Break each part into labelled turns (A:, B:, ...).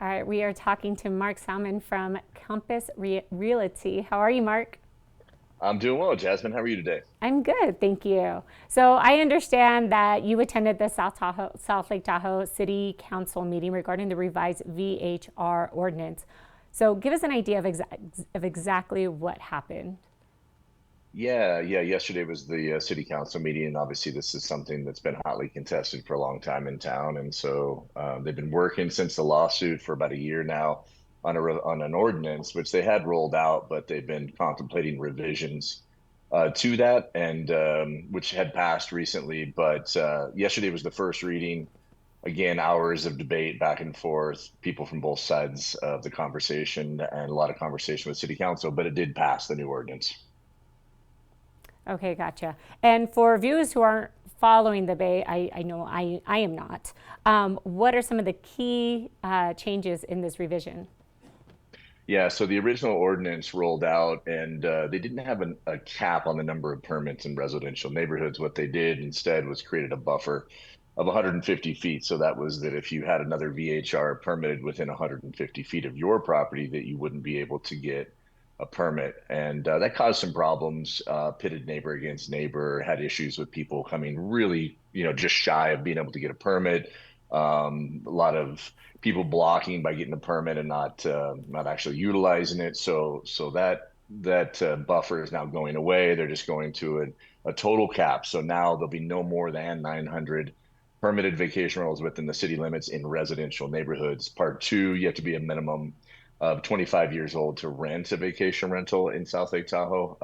A: All right, we are talking to Mark Salmon from Compass Realty. How are you, Mark?
B: I'm doing well, Jasmine. How are you today?
A: I'm good, thank you. So I understand that you attended the South Lake Tahoe City Council meeting regarding the revised VHR ordinance. So give us an idea of exactly what happened.
B: Yeah. Yesterday was the city council meeting, and obviously this is something that's been hotly contested for a long time in town. And so they've been working since the lawsuit for about a year now on on an ordinance, which they had rolled out, but they've been contemplating revisions to that, and which had passed recently. But yesterday was the first reading. Again, hours of debate back and forth, people from both sides of the conversation, and a lot of conversation with city council. But it did pass the new ordinance.
A: Okay, gotcha. And for viewers who aren't following the Bay, I know I am not. What are some of the key changes in this revision?
B: Yeah, so the original ordinance rolled out, and they didn't have a cap on the number of permits in residential neighborhoods. What they did instead was created a buffer of 150 feet. So that was that if you had another VHR permitted within 150 feet of your property, that you wouldn't be able to get a permit. And that caused some problems, pitted neighbor against neighbor, had issues with people coming really, just shy of being able to get a permit. A lot of people blocking by getting a permit and not actually utilizing it. So that buffer is now going away. They're just going to a total cap. So now there'll be no more than 900 permitted vacation rentals within the city limits in residential neighborhoods. Part two, you have to be a minimum of 25 years old to rent a vacation rental in South Lake Tahoe.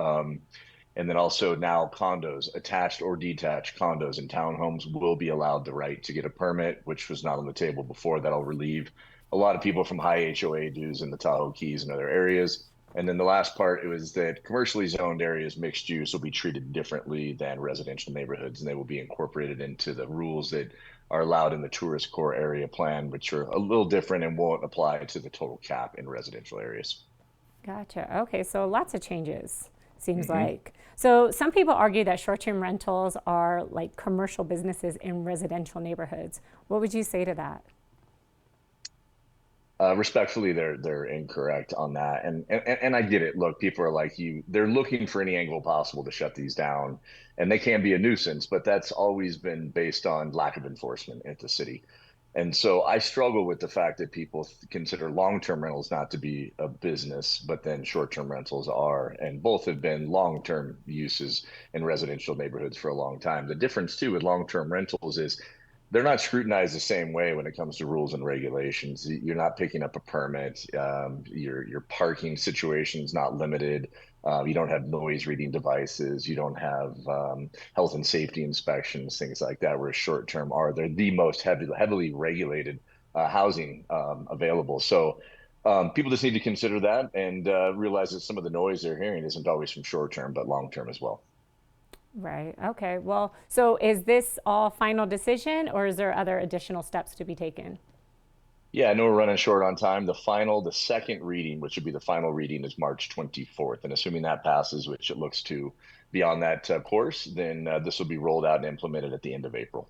B: And then also now condos, attached or detached condos and townhomes will be allowed the right to get a permit, which was not on the table before. That'll relieve a lot of people from high HOA dues in the Tahoe Keys and other areas. And then the last part, it was that commercially zoned areas, mixed use, will be treated differently than residential neighborhoods, and they will be incorporated into the rules that are allowed in the tourist core area plan, which are a little different and won't apply to the total cap in residential areas.
A: Gotcha. Okay, so lots of changes, seems
B: Mhm.
A: like. So some people argue that short-term rentals are like commercial businesses in residential neighborhoods. What would you say to that?
B: Respectfully, they're incorrect on that, and I get it. Look, people are like you; they're looking for any angle possible to shut these down, and they can be a nuisance. But that's always been based on lack of enforcement at the city, and so I struggle with the fact that people consider long-term rentals not to be a business, but then short-term rentals are, and both have been long-term uses in residential neighborhoods for a long time. The difference too with long-term rentals is they're not scrutinized the same way when it comes to rules and regulations. You're not picking up a permit. Your parking situation is not limited. You don't have noise reading devices. You don't have health and safety inspections, things like that. Where short term are they're the most heavily regulated housing available. So people just need to consider that and realize that some of the noise they're hearing isn't always from short term, but long term as well.
A: Right. Okay. Well, so is this all final decision or is there other additional steps to be taken?
B: Yeah, I know we're running short on time. The second reading, which would be the final reading, is March 24th. And assuming that passes, which it looks to be on that course, then this will be rolled out and implemented at the end of April.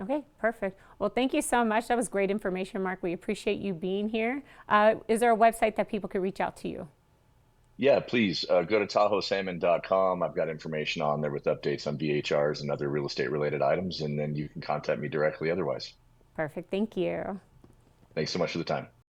A: Okay, perfect. Well, thank you so much. That was great information, Mark. We appreciate you being here. Is there a website that people could reach out to you?
B: Yeah, please go to tahoesalmon.com. I've got information on there with updates on VHRs and other real estate related items, and then you can contact me directly otherwise.
A: Perfect. Thank you.
B: Thanks so much for the time.